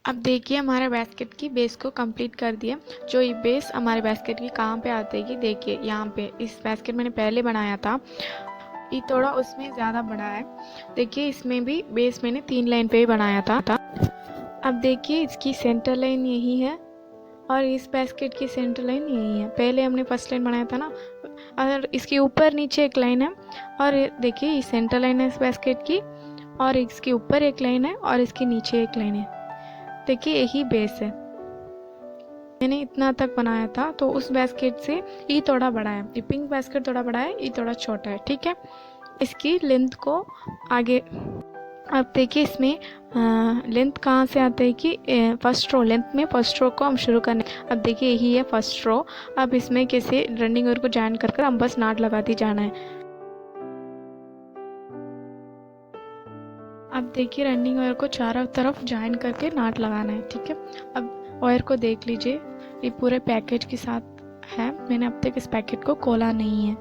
अब देखिए हमारे बास्केट की बेस को कंप्लीट कर दिया। जो ये बेस हमारे बास्केट की कहाँ पे आती है, देखिए यहाँ पे इस बास्केट मैंने पहले बनाया था, ये थोड़ा उसमें ज़्यादा बड़ा है। देखिए इसमें भी बेस मैंने 3 लाइन पे ही बनाया था। अब देखिए इसकी सेंटर लाइन यही है और इस बास्केट की सेंटर लाइन यही है। पहले हमने फर्स्ट लाइन बनाया था ना, और इसके ऊपर नीचे एक लाइन है, और देखिए ये सेंटर लाइन है इस बास्केट की, और इसके ऊपर एक लाइन है और इसके नीचे एक लाइन है। देखिए यही बेस है। मैंने इतना तक बनाया था, तो उस बास्केट से ये थोड़ा बड़ा है, ये पिंक बास्केट थोड़ा बड़ा है, ये थोड़ा छोटा है, ठीक है। इसकी लेंथ को आगे, अब देखिए इसमें लेंथ कहाँ से आता है कि फर्स्ट रो, लेंथ में फर्स्ट रो को हम शुरू करने। अब देखिए यही है फर्स्ट रो। अब इसमें कैसे रनिंग ओर को ज्वाइन कर हम बस नाट लगाती जाना है। अब देखिए रनिंग वायर को चारों तरफ ज्वाइन करके नाट लगाना है, ठीक है। अब वायर को देख लीजिए, ये पूरे पैकेज के साथ है। मैंने अब तक इस पैकेट को खोला नहीं है।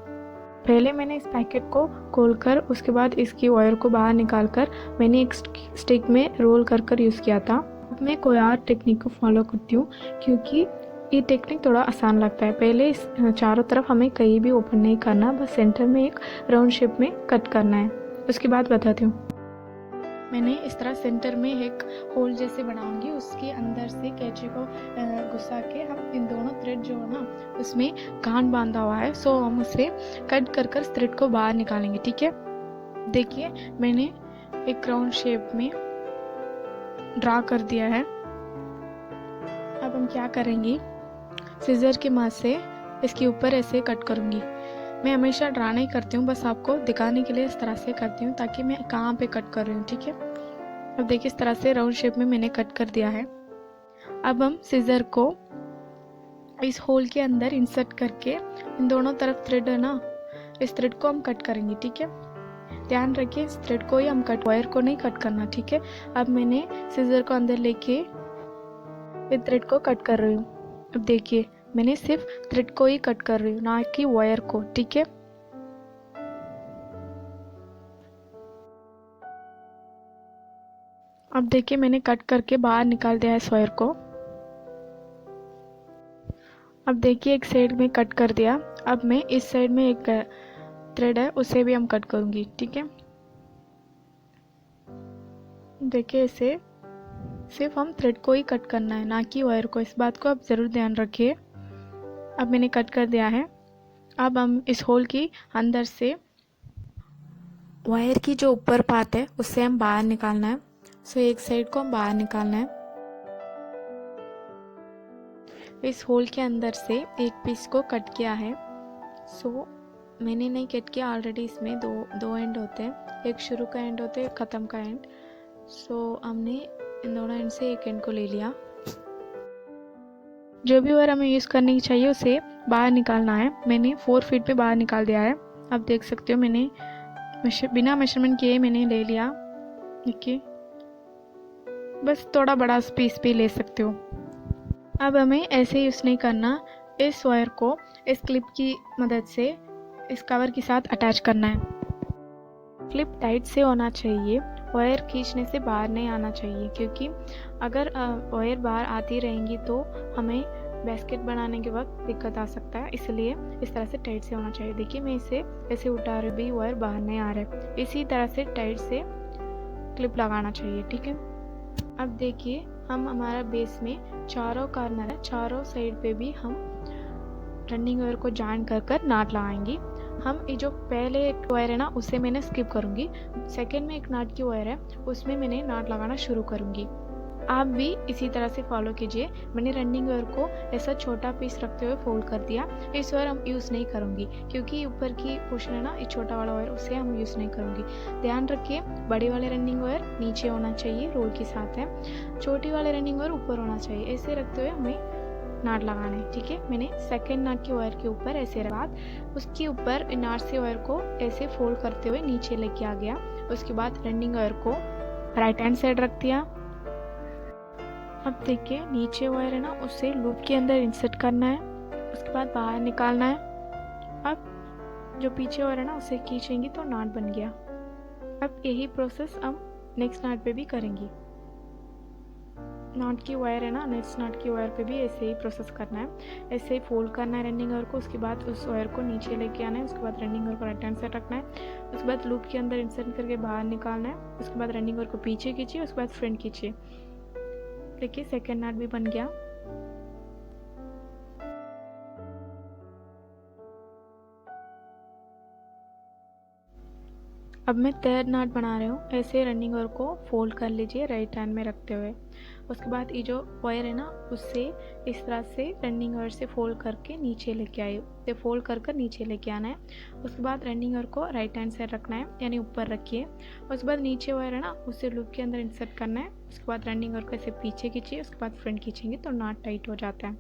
पहले मैंने इस पैकेट को खोलकर उसके बाद इसकी वायर को बाहर निकालकर मैंने एक स्टिक में रोल कर यूज़ किया था। अब मैं कोई और टेक्निक को फॉलो करती हूँ, क्योंकि ये टेक्निक थोड़ा आसान लगता है। पहले इस चारों तरफ हमें कहीं भी ओपन नहीं करना, बस सेंटर में एक राउंड शेप में कट करना है। उसके बाद बताती हूँ। मैंने इस तरह सेंटर में एक होल जैसे बनाऊंगी, उसके अंदर से कैंची को घुसा के हम इन दोनों थ्रेड जो है ना उसमें गांठ बांधा हुआ है, सो हम उसे कट कर थ्रेड को बाहर निकालेंगे, ठीक है। देखिए मैंने एक राउंड शेप में ड्रा कर दिया है। अब हम क्या करेंगे, सीजर की मदद से इसके ऊपर ऐसे कट करूंगी। मैं हमेशा ड्रा नहीं करती हूँ, बस आपको दिखाने के लिए इस तरह से करती हूँ ताकि मैं कहाँ पे कट कर रही हूँ, ठीक है। अब देखिए इस तरह से राउंड शेप में मैंने कट कर दिया है। अब हम सीजर को इस होल के अंदर इंसर्ट करके इन दोनों तरफ थ्रेड है ना, इस थ्रेड को हम कट करेंगे, ठीक है। ध्यान रखिए इस थ्रेड को ही हम कट, वायर को नहीं कट करना, ठीक है। अब मैंने सीजर को अंदर लेके इस थ्रेड को कट कर रही हूँ। अब देखिए मैंने सिर्फ थ्रेड को ही कट कर रही हूँ, ना कि वायर को, ठीक है। अब देखिए मैंने कट करके बाहर निकाल दिया है इस वायर को। अब देखिए एक साइड में कट कर दिया। अब मैं इस साइड में एक थ्रेड है उसे भी हम कट करूंगी, ठीक है। देखिए इसे सिर्फ हम थ्रेड को ही कट करना है, ना कि वायर को, इस बात को आप ज़रूर ध्यान रखिए। अब मैंने कट कर दिया है। अब हम इस होल की अंदर से वायर की जो ऊपर पार्ट है उससे हम बाहर निकालना है। सो एक साइड को हम बाहर निकालना है। इस होल के अंदर से एक पीस को कट किया है। सो मैंने नहीं कट किया, ऑलरेडी इसमें दो एंड होते हैं, एक शुरू का एंड होता है, एक ख़त्म का एंड। सो हमने इन दोनों एंड से एक एंड को ले लिया। जो भी वायर हमें यूज़ करने की चाहिए उसे बाहर निकालना है। मैंने 4 फीट पे बाहर निकाल दिया है। अब देख सकते हो मैंने बिना मेजरमेंट किए मैंने ले लिया। देखिए बस थोड़ा बड़ा पीस भी ले सकते हो। अब हमें ऐसे यूज़ नहीं करना, इस वायर को इस क्लिप की मदद से इस कवर के साथ अटैच करना है। क्लिप टाइट से होना चाहिए, वायर खींचने से बाहर नहीं आना चाहिए, क्योंकि अगर वायर बाहर आती रहेंगी तो हमें बास्केट बनाने के वक्त दिक्कत आ सकता है, इसलिए इस तरह से टाइट से होना चाहिए। देखिए मैं इसे ऐसे उठा रही भी वायर बाहर नहीं आ रहा है, इसी तरह से टाइट से क्लिप लगाना चाहिए, ठीक है। अब देखिए हम हमारा बेस में चारों कॉर्नर है, चारों साइड पे भी हम रनिंग वायर को जॉइन कर नाट लगाएंगे। हम ये जो पहले एक वायर है ना उसे मैंने स्किप करूंगी, सेकंड में एक नाट की वायर है उसमें मैंने नाट लगाना शुरू करूंगी। आप भी इसी तरह से फॉलो कीजिए। मैंने रनिंग वायर को ऐसा छोटा पीस रखते हुए फोल्ड कर दिया। इस वायर हम यूज़ नहीं करूँगी, क्योंकि ऊपर की पोर्शन है ना ये छोटा वाला वायर, उसे हम यूज़ नहीं करूँगी। ध्यान रखिए बड़े वाले रनिंग वायर नीचे होना चाहिए, रोल के साथ है, छोटी वाले रनिंग वायर ऊपर होना चाहिए। ऐसे रखते हुए हमें नाट लगाना है, ठीक है। मैंने सेकेंड नाट की वायर के ऊपर ऐसे बाद उसके ऊपर नाट से वायर को ऐसे फोल्ड करते हुए नीचे लेके आ गया। उसके बाद रनिंग वायर को राइट हैंड साइड रख दिया। अब देखिए नीचे वायर है ना उसे लूप के अंदर इंसर्ट करना है। उसके बाद बाहर निकालना है। अब जो पीछे वाला है ना उसे खींचेंगी तो नाट बन गया। अब यही प्रोसेस हम नेक्स्ट नाट पे भी करेंगी। नाट की वायर है ना, नेक्स्ट नाट की वायर पे भी ऐसे ही प्रोसेस करना है। ऐसे ही फोल्ड करना है रनिंग वायर को। उसके बाद उस वायर को नीचे लेके आना है। उसके बाद रनिंग वायर को राइट हैंड साइड रखना है। उसके बाद लूप के अंदर इंसर्ट करके बाहर निकालना है। उसके बाद रनिंग वायर को पीछे खींचिए। उसके बाद फ्रंट खींचिए। देखिए सेकेंड नाट भी बन गया। अब मैं थर्ड नाट बना रही हूँ। ऐसे रनिंग वायर को फोल्ड कर लीजिए राइट हैंड में रखते हुए। उसके बाद ये जो वायर है ना उससे इस तरह से रनिंग वायर से फोल्ड करके नीचे लेके आए। इसे फोल्ड कर नीचे लेके आना है। उसके बाद रनिंग वायर को राइट हैंड साइड रखना है, यानी ऊपर रखिए। उसके बाद नीचे वायर है ना उसे लूप के अंदर इंसर्ट करना है। उसके बाद रनिंग वायर को ऐसे पीछे खींचिए। उसके बाद फ्रंट खींचेंगे तो नाट टाइट हो जाता है।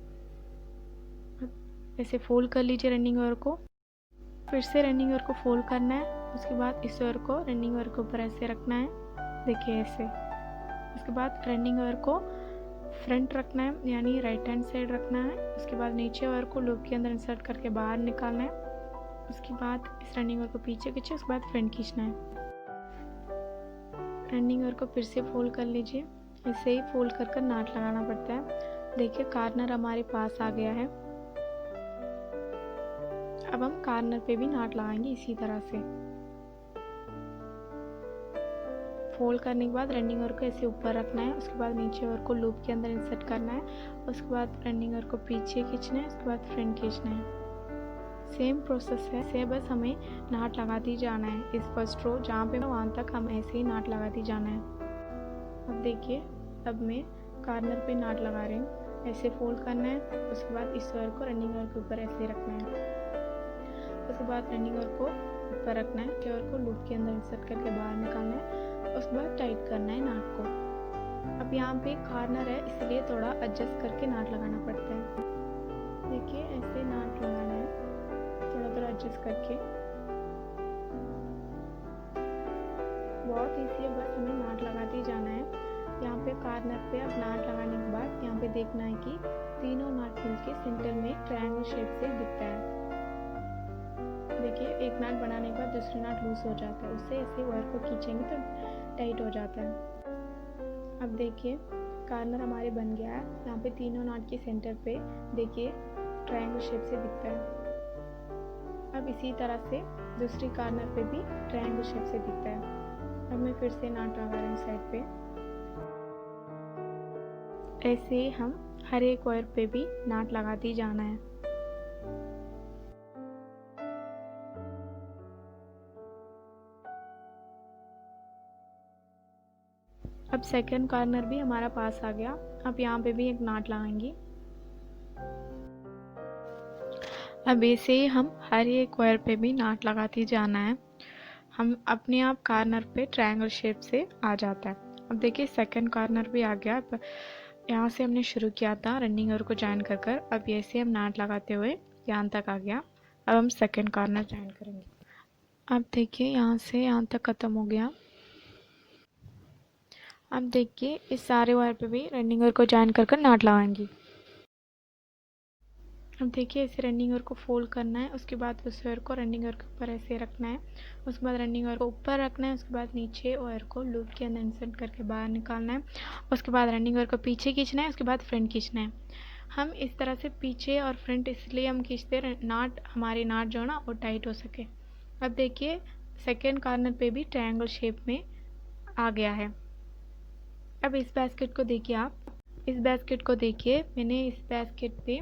ऐसे फोल्ड कर लीजिए रनिंग वायर को। फिर से रनिंग वायर को फोल्ड करना है। उसके बाद इस वायर को रनिंग वायर के ऊपर ऐसे रखना है, देखिए ऐसे। उसके बाद रनिंग वायर को फ्रंट रखना है, यानी राइट हैंड साइड रखना है। उसके बाद नीचे वायर को लूप के अंदर इंसर्ट करके बाहर निकालना है। उसके बाद इस रनिंग वायर को पीछे खींचिए। उसके बाद फ्रंट खींचना है। रनिंग वायर को फिर से फोल्ड कर लीजिए। इसे ही फोल्ड कर नाट लगाना पड़ता है। देखिए कार्नर हमारे पास आ गया है। अब हम कार्नर पे भी नाट लगाएंगे इसी तरह से। फोल्ड करने के बाद रनिंग वायर को ऐसे ऊपर रखना है। उसके बाद नीचे वायर को लूप के अंदर इंसर्ट करना है। उसके बाद रनिंग वायर को पीछे खींचना है। उसके बाद फ्रंट खींचना है। सेम प्रोसेस है, से बस हमें नाट लगाती जाना है। इस फर्स्ट रो जहाँ पे वहाँ तक हम ऐसे ही नाट लगाती जाना है। अब देखिए अब मैं कार्नर पे नाट लगा रही हूँ। ऐसे फोल्ड करना है। उसके बाद इस वायर को रनिंग वायर के ऊपर ऐसे रखना है। उसके बाद रनिंग वायर को ऊपर रखना है। वायर को लूप के अंदर इंसर्ट करके बाहर निकालना है। उसके बाद टाइट करना है नाट को। अब यहाँ पे कार्नर है इसलिए थोड़ा एडजस्ट करके नाट लगाना पड़ता है। देखिए ऐसे नाट लगाना है, थोड़ा थोड़ा एडजस्ट करके। बहुत ईजी है, बस हमें नाट लगाते जाना है। यहाँ पे कार्नर पे अब नाट लगाने के बाद यहाँ पे देखना है कि तीनों नाट मिलके सेंटर में ट्रायंगल शेप से दिखता है। देखिए एक नाट बनाने के बाद दूसरी नाट लूज हो जाता है। उससे ऐसे वायर को खींचेंगे तो टाइट हो जाता है। अब देखिए कार्नर हमारे बन गया है। यहाँ पे तीनों नाट के सेंटर पे देखिए ट्रायंगल शेप से दिखता है। अब इसी तरह से दूसरी कार्नर पे भी ट्रायंगल शेप से दिखता है। अब मैं फिर से नाट लगा रही हूँ साइड पे। ऐसे हम हर एक वायर पे भी नाट लगाती जाना है। अब सेकंड कार्नर भी हमारा पास आ गया। अब यहाँ पे भी एक नाट लगाएंगे। अब ऐसे ही हम हर एक वायर पे भी नाट लगाती जाना है। हम अपने आप कार्नर पे ट्रायंगल शेप से आ जाता है। अब देखिए सेकंड कार्नर भी आ गया। यहाँ से हमने शुरू किया था रनिंग वायर को ज्वाइन कर। अब ऐसे हम नाट लगाते हुए यहाँ तक आ गया। अब हम सेकंड कार्नर ज्वाइन करेंगे। अब देखिए यहाँ से यहाँ तक ख़त्म हो गया। अब देखिए इस सारे वायर पे भी रनिंग वायर को ज्वाइन कर नाट लगाएंगे। अब देखिए इसे रनिंग वायर को फोल्ड करना है। उसके बाद उस वायर को रनिंग वायर के ऊपर ऐसे रखना है। उसके बाद रनिंग वायर को ऊपर रखना है। उसके बाद नीचे वायर को लूप के अंदर इंसर्ट करके बाहर निकालना है। उसके बाद रनिंग वायर को पीछे खींचना है। उसके बाद फ्रंट खींचना है। हम इस तरह से पीछे और फ्रंट इसलिए हम खींचते नाट हमारी नाट जो है ना वो टाइट हो सके। अब देखिए सेकेंड कार्नर पे भी ट्रायंगल शेप में आ गया है। अब इस बास्केट को देखिए आप, इस बास्केट को देखिए, मैंने इस बास्केट पे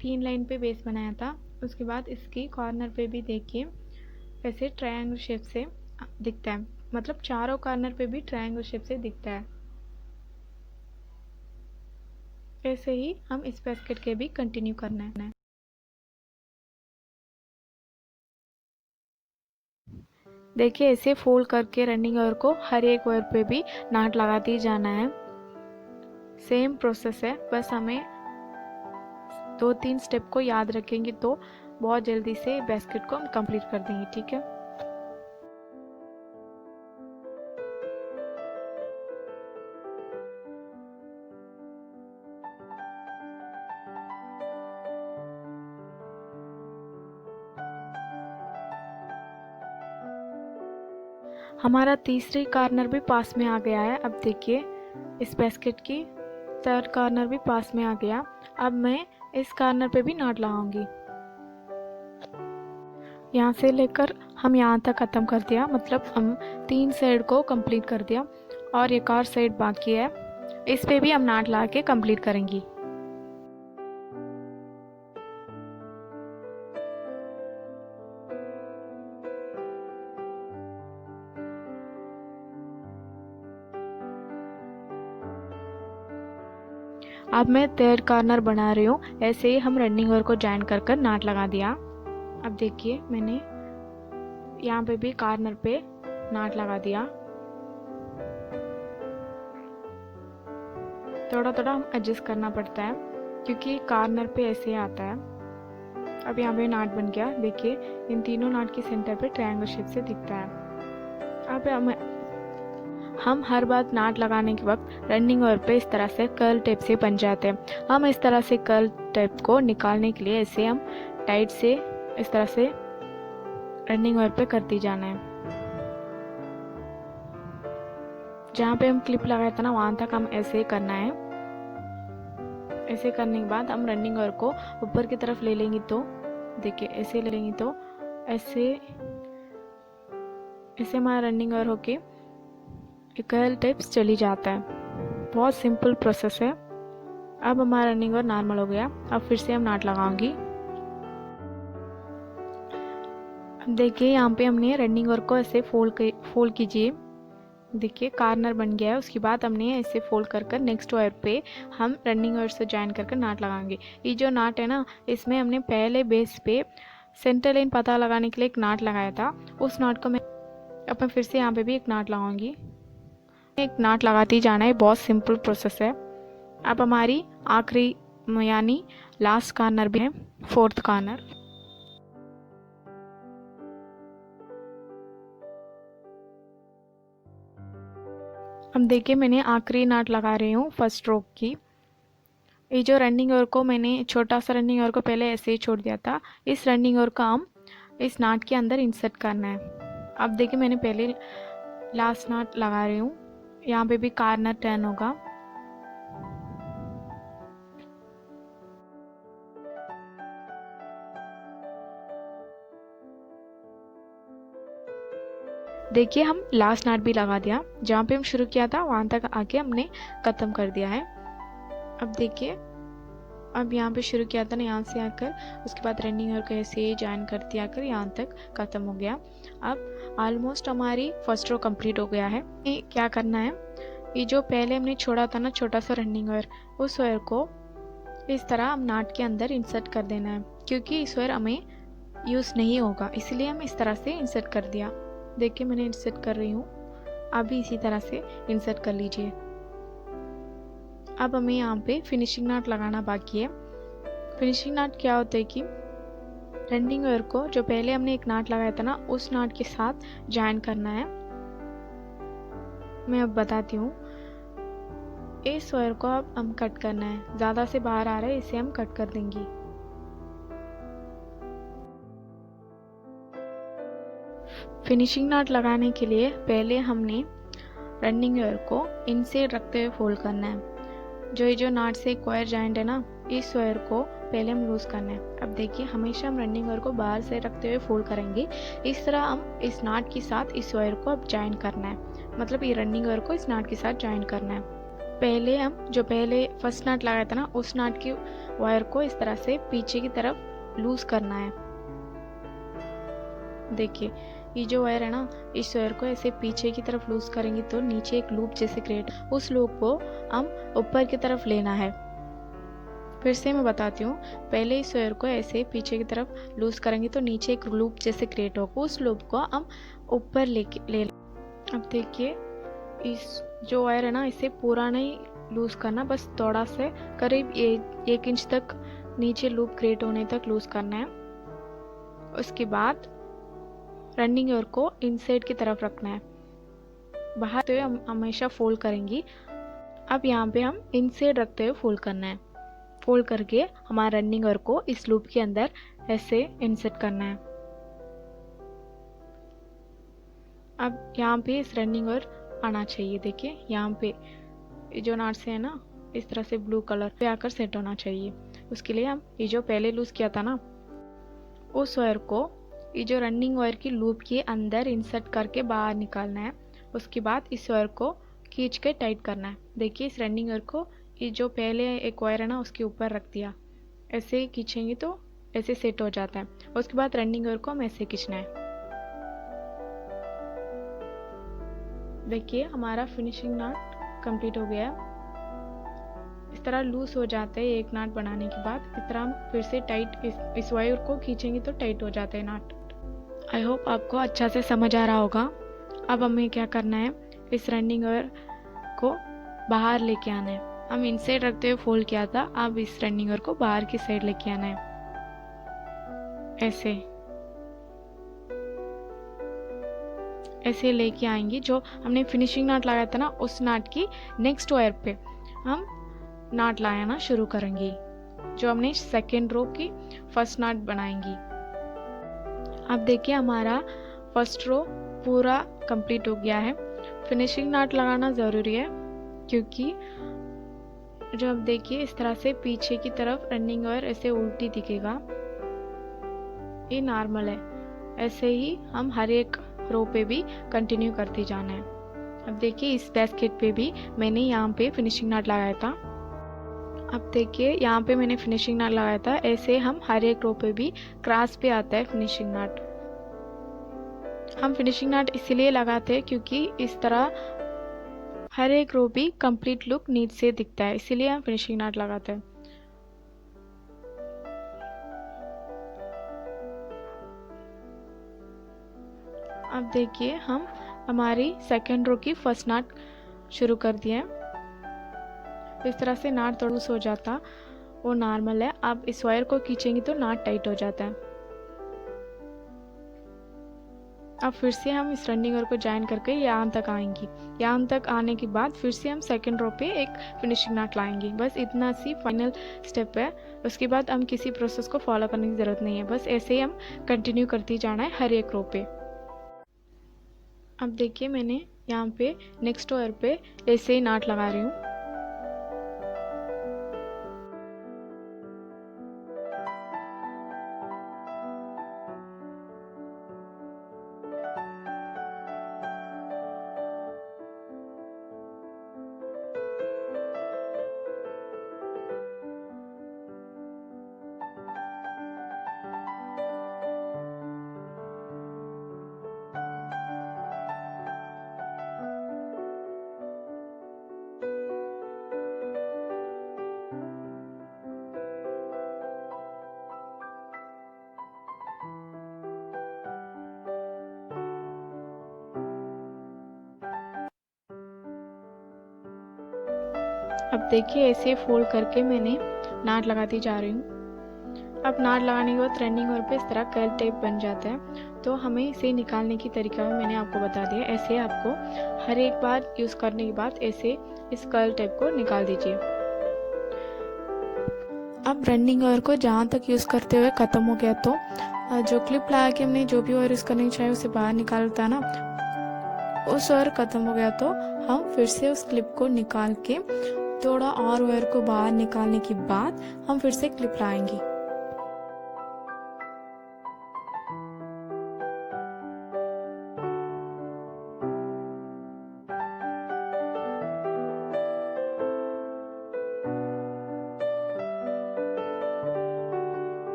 3 लाइन पे बेस बनाया था। उसके बाद इसकी कॉर्नर पे भी देखिए वैसे ट्रायंगल शेप से दिखता है, मतलब चारों कॉर्नर पे भी ट्रायंगल शेप से दिखता है। ऐसे ही हम इस बास्केट के भी कंटिन्यू करना है। देखिए ऐसे फोल्ड करके रनिंग वायर को हर एक वायर पे भी नाट लगाते जाना है। सेम प्रोसेस है, बस हमें 2-3 स्टेप को याद रखेंगे तो बहुत जल्दी से बास्केट को हम कंप्लीट कर देंगे। ठीक है। हमारा तीसरी कॉर्नर भी पास में आ गया है। अब देखिए इस बास्केट की थर्ड कॉर्नर भी पास में आ गया। अब मैं इस कॉर्नर पे भी नॉट लगाऊंगी। यहाँ से लेकर हम यहाँ तक ख़त्म कर दिया, मतलब हम 3 साइड को कंप्लीट कर दिया और एक और साइड बाकी है, इस पे भी हम नॉट लगा के कंप्लीट करेंगी। अब मैं थर्ड कॉर्नर बना रही हूँ। ऐसे ही हम रनिंग ओवर को जॉइन कर कर नॉट लगा दिया। अब देखिए मैंने यहाँ पे भी कॉर्नर पे नॉट लगा दिया। थोड़ा थोड़ा हम एडजस्ट करना पड़ता है क्योंकि कॉर्नर पे ऐसे आता है। अब यहाँ पे नॉट बन गया। देखिए इन तीनों नॉट के सेंटर पे ट्रायंगल शेप से दिखता है। अब हम हर बार नॉट लगाने के वक्त रनिंग ओवर पे इस तरह से कर्ल टेप से बन जाते हैं। हम इस तरह से कर्ल टेप को निकालने के लिए ऐसे हम टाइट से इस तरह से रनिंग ओवर पे करती जाना है। जहाँ पे हम क्लिप लगाया था ना वहाँ तक हम ऐसे ही करना है। ऐसे करने के बाद हम रनिंग ओवर को ऊपर की तरफ ले लेंगे तो देखिए ऐसे ले लेंगे तो ऐसे हमारा रनिंग ओवर होके कर्ल टिप्स चली जाता है। बहुत सिंपल प्रोसेस है। अब हमारा रनिंग ओवर नॉर्मल हो गया। अब फिर से हम नॉट लगाऊंगी। अब देखिए यहाँ पे हमने रनिंग ओवर को ऐसे फोल्ड कीजिए। देखिए कॉर्नर बन गया है। उसके बाद हमने ऐसे फोल्ड कर कर नेक्स्ट वायर पे हम रनिंग ओवर से जॉइन कर नॉट लगाएंगे। ये जो नॉट है ना, इसमें हमने पहले बेस पे सेंटर लाइन पता लगाने के लिए एक नॉट लगाया था। उस नॉट को मैं फिर से यहाँ पे भी एक नॉट लगाऊंगी। एक नॉट लगाती जाना है। बहुत सिंपल प्रोसेस है। अब हमारी आखिरी यानी लास्ट कॉर्नर भी है, फोर्थ कॉर्नर। अब देखिए मैंने आखिरी नॉट लगा रही हूँ फर्स्ट रो की। ये जो रनिंग ओवर को मैंने छोटा सा रनिंग ओवर को पहले ऐसे ही छोड़ दिया था, इस रनिंग ओवर का हम इस नॉट के अंदर इंसर्ट करना है। अब देखिए मैंने पहले लास्ट नॉट लगा रही हूँ। यहाँ पे भी कॉर्नर टर्न होगा। देखिए हम लास्ट नॉट भी लगा दिया। जहाँ पे हम शुरू किया था वहाँ तक आके हमने ख़त्म कर दिया है। अब देखिए अब यहाँ पे शुरू किया था ना, यहाँ से आकर उसके बाद रनिंग ओवर को ऐसे ज्वाइन करती आकर यहाँ तक ख़त्म हो गया। अब ऑलमोस्ट हमारी फर्स्ट रो कंप्लीट हो गया है। ये क्या करना है, ये जो पहले हमने छोड़ा था ना छोटा सा रनिंग ओवर, उस ओवर को इस तरह हम नॉट के अंदर इंसर्ट कर देना है। क्योंकि इस ओवर हमें यूज़ नहीं होगा इसलिए हम इस तरह से इंसर्ट कर दिया। देखिए मैंने इंसर्ट कर रही हूँ, आप भी इसी तरह से इंसर्ट कर लीजिए। अब हमें यहाँ पे फिनिशिंग नॉट लगाना बाकी है। फिनिशिंग नॉट क्या होता है कि रनिंग ओवर को जो पहले हमने एक नॉट लगाया था ना, उस नॉट के साथ ज्वाइन करना है। मैं अब बताती हूँ। इस ओवर को अब हम कट करना है। ज़्यादा से बाहर आ रहा है, इसे हम कट कर देंगे। फिनिशिंग नॉट लगाने के लिए पहले हमने रनिंग ओवर को इनसाइड रखते हुए फोल्ड करना है। जो नॉट से एक वायर जॉइंट है ना, इस वायर को पहले हम लूज करना है। अब देखिए हमेशा हम रनिंग वायर को बाहर से रखते हुए फोल्ड करेंगे। इस तरह हम इस नॉट के साथ इस वायर को अब जॉइन करना है, मतलब ये रनिंग वायर को इस नॉट के साथ जॉइन करना है। पहले हम जो पहले फर्स्ट नॉट लगाया था ना, उस नॉट की वायर को इस तरह से पीछे की तरफ लूज करना है। देखिए ये जो वायर है ना, इस वायर को ऐसे पीछे की तरफ लूज करेंगे तो नीचे एक लूप जैसे क्रिएट, उस लूप को हम ऊपर की तरफ लेना है। फिर से मैं बताती हूँ। पहले इस वायर को ऐसे पीछे की तरफ लूज करेंगे तो नीचे एक लूप जैसे क्रिएट होगा, उस लूप को हम ऊपर ले। अब देखिए इस जो वायर है ना, इसे पूरा नहीं लूज करना, बस थोड़ा से करीब 1 इंच तक नीचे लूप क्रिएट होने तक लूज करना है। उसके बाद रनिंग वायर को इनसाइड की तरफ रखना है। बाहर तो हम हमेशा फोल्ड करेंगे। अब यहाँ पे हम इनसाइड रखते हुए फोल्ड करना है। फोल्ड करके हमारा रनिंग वायर को इस लूप के अंदर ऐसे इंसर्ट करना है। अब यहाँ पे इस रनिंग और आना चाहिए। देखिए यहाँ पे जो नॉट्स है ना, इस तरह से ब्लू कलर पे आकर सेट होना चाहिए। उसके लिए हम ये जो पहले लूज किया था ना, उस वायर को ये जो रनिंग वायर की लूप के अंदर इंसर्ट करके बाहर निकालना है। उसके बाद इस वायर को खींच के टाइट करना है। देखिए इस रनिंग वायर को ये जो पहले एक वायर है ना उसके ऊपर रख दिया, ऐसे खींचेंगे तो ऐसे सेट हो जाता है। उसके बाद रनिंग वायर को हम ऐसे खींचना है। देखिए हमारा फिनिशिंग नॉट कंप्लीट हो गया। इस तरह लूज हो जाता है एक नाट बनाने के बाद। इस तरह हम फिर से टाइट इस वायर को खींचेंगे तो टाइट हो जाता है नाट। आई होप आपको अच्छा से समझ आ रहा होगा। अब हमें क्या करना है, इस रनिंग वायर को बाहर लेके आना है। हम इनसाइड रखते हुए फोल्ड किया था, अब इस रनिंग वायर को बाहर की साइड लेके आना है ऐसे लेके आएंगे। जो हमने फिनिशिंग नाट लगाया था ना, उस नाट की नेक्स्ट वायर पे हम नाट लगाना शुरू करेंगे। जो हमने सेकेंड रो की फर्स्ट नाट बनाएंगी। अब देखिए हमारा फर्स्ट रो पूरा कंप्लीट हो गया है। फिनिशिंग नाट लगाना ज़रूरी है क्योंकि जो अब देखिए इस तरह से पीछे की तरफ रनिंग वायर ऐसे उल्टी दिखेगा, ये नॉर्मल है। ऐसे ही हम हर एक रो पे भी कंटिन्यू करते जाना है। अब देखिए इस बास्केट पे भी मैंने यहाँ पे फिनिशिंग नाट लगाया था। अब देखिए यहाँ पे मैंने फिनिशिंग नाट लगाया था। ऐसे हम हर एक रो पे भी क्रॉस पे आता है फिनिशिंग नाट। हम फिनिशिंग नाट इसीलिए लगाते हैं क्योंकि इस तरह हर एक रो भी कंप्लीट लुक नीट से दिखता है, इसीलिए हम फिनिशिंग नाट लगाते हैं। अब देखिए हम हमारी सेकेंड रो की फर्स्ट नाट शुरू कर दिए। इस तरह से नाट थोड़ा लूज हो जाता, वो नॉर्मल है। अब इस वायर को खींचेंगे तो नाट टाइट हो जाता है। अब फिर से हम इस रनिंग वायर को ज्वाइन करके यहाँ तक आएंगी। यहाँ तक आने के बाद फिर से हम सेकेंड रो पे एक फिनिशिंग नाट लाएंगे। बस इतना सी फाइनल स्टेप है। उसके बाद हम किसी प्रोसेस को फॉलो करने की ज़रूरत नहीं है, बस ऐसे ही हम कंटिन्यू करती जाना है हर एक रो पे। अब देखिए मैंने यहाँ पे नेक्स्ट वायर पे ऐसे ही नाट लगा रही हूँ। अब देखिए ऐसे फोल्ड करके मैंने नाट लगाती जा रही हूँ। अब नाट लगाने के बाद रनिंग वायर पे इस तरह कर्ल टेप बन जाता है। तो हमें इसे निकालने की तरीका मैंने आपको बता दिया। ऐसे आपको हर एक बार यूज़ करने के बाद ऐसे इस कर्ल टेप को निकाल दीजिए। अब रनिंग वायर को जहाँ तक यूज़ करते हुए ख़त्म हो गया तो जो क्लिप लगा के हमने जो भी वायर यूज़ करने चाहिए उसे बाहर निकालता ना, उस वायर ख़त्म हो गया तो हम फिर से उस क्लिप को निकाल के थोड़ा और वायर को बाहर निकालने के बाद हम फिर से क्लिप लगाएंगे।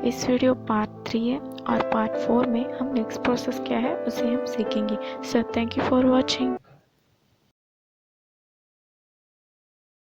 इस वीडियो पार्ट 3 है और पार्ट 4 में हम नेक्स्ट प्रोसेस क्या है उसे हम सीखेंगे। So thank you for watching.